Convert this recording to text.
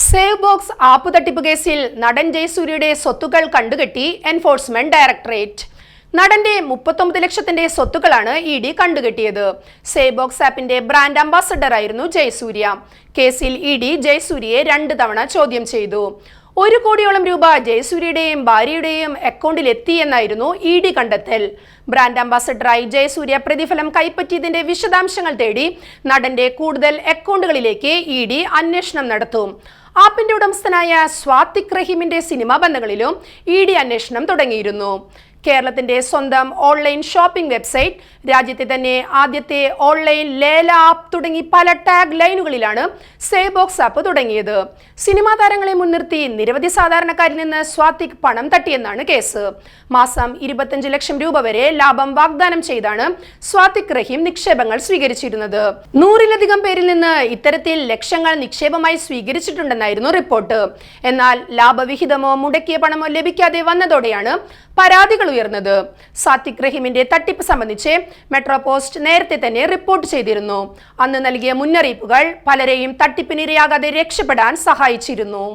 Save box app തട്ടിപ്പ് കേസിൽ നടൻ ജയസൂര്യയുടെ സ്വത്തുക്കൾ കണ്ടുകെട്ടി എൻഫോഴ്സ്മെന്റ് ഡയറക്ടറേറ്റ്. നടന്റെ 39 ലക്ഷത്തിന്റെ സ്വത്തുക്കളാണ് ഇ ഡി കണ്ടുകെട്ടിയത്. സേവ് ബോക്സ് ആപ്പിന്റെ ബ്രാൻഡ് അംബാസഡർ ആയിരുന്നു ജയസൂര്യ. കേസിൽ ഇ ഡി ജയസൂര്യയെ 2 തവണ ചോദ്യം ചെയ്തു. 1 കോടിയോളം രൂപ ജയസൂര്യയുടെയും ഭാര്യയുടെയും അക്കൗണ്ടിൽ എത്തിയെന്നായിരുന്നു ഇ ഡി കണ്ടെത്തൽ. ബ്രാൻഡ് അംബാസഡറായി ജയസൂര്യ പ്രതിഫലം കൈപ്പറ്റിയതിന്റെ വിശദാംശങ്ങൾ തേടി നടന്റെ കൂടുതൽ അക്കൗണ്ടുകളിലേക്ക് ഇ ഡി അന്വേഷണം നടത്തും. ആപ്പിന്റെ ഉടമസ്ഥനായ സ്വാതിക് റഹീമിന്റെ സിനിമാ ബന്ധങ്ങളിലും ഇ ഡി അന്വേഷണം തുടങ്ങിയിരുന്നു. കേരളത്തിന്റെ സ്വന്തം ഓൺലൈൻ ഷോപ്പിംഗ് വെബ്സൈറ്റ്, രാജ്യത്തെ തന്നെ ആദ്യത്തെ ഓൺലൈൻ ലേല ആപ്പ് തുടങ്ങി പല ടാഗ് ലൈനുകളിലാണ് സേവ് ബോക്സ് ആപ്പ് തുടങ്ങിയത്. സിനിമാ താരങ്ങളെ മുൻനിർത്തി നിരവധി സാധാരണക്കാരിൽ നിന്ന് സ്വാതിക് പണം തട്ടിയെന്നാണ് കേസ്. മാസം 25 ലക്ഷം രൂപ വരെ ലാഭം വാഗ്ദാനം ചെയ്താണ് സ്വാതിക് റഹീം നിക്ഷേപങ്ങൾ സ്വീകരിച്ചിരുന്നത്. 100-ലധികം പേരിൽ നിന്ന് ഇത്തരത്തിൽ ലക്ഷങ്ങൾ നിക്ഷേപമായി സ്വീകരിച്ചിട്ടുണ്ടെന്നായിരുന്നു റിപ്പോർട്ട്. എന്നാൽ ലാഭവിഹിതമോ മുടക്കിയ പണമോ ലഭിക്കാതെ വന്നതോടെയാണ് പരാതികൾ ഉയർന്നത്. സ്വാതിക് റഹീമിന്റെ തട്ടിപ്പ് സംബന്ധിച്ച് മെട്രോ പോസ്റ്റ് നേരത്തെ തന്നെ റിപ്പോർട്ട് ചെയ്തിരുന്നു. അന്ന് നൽകിയ മുന്നറിയിപ്പുകൾ പലരെയും തട്ടിപ്പിനിരയാകാതെ രക്ഷപ്പെടാൻ സഹായിച്ചിരുന്നു.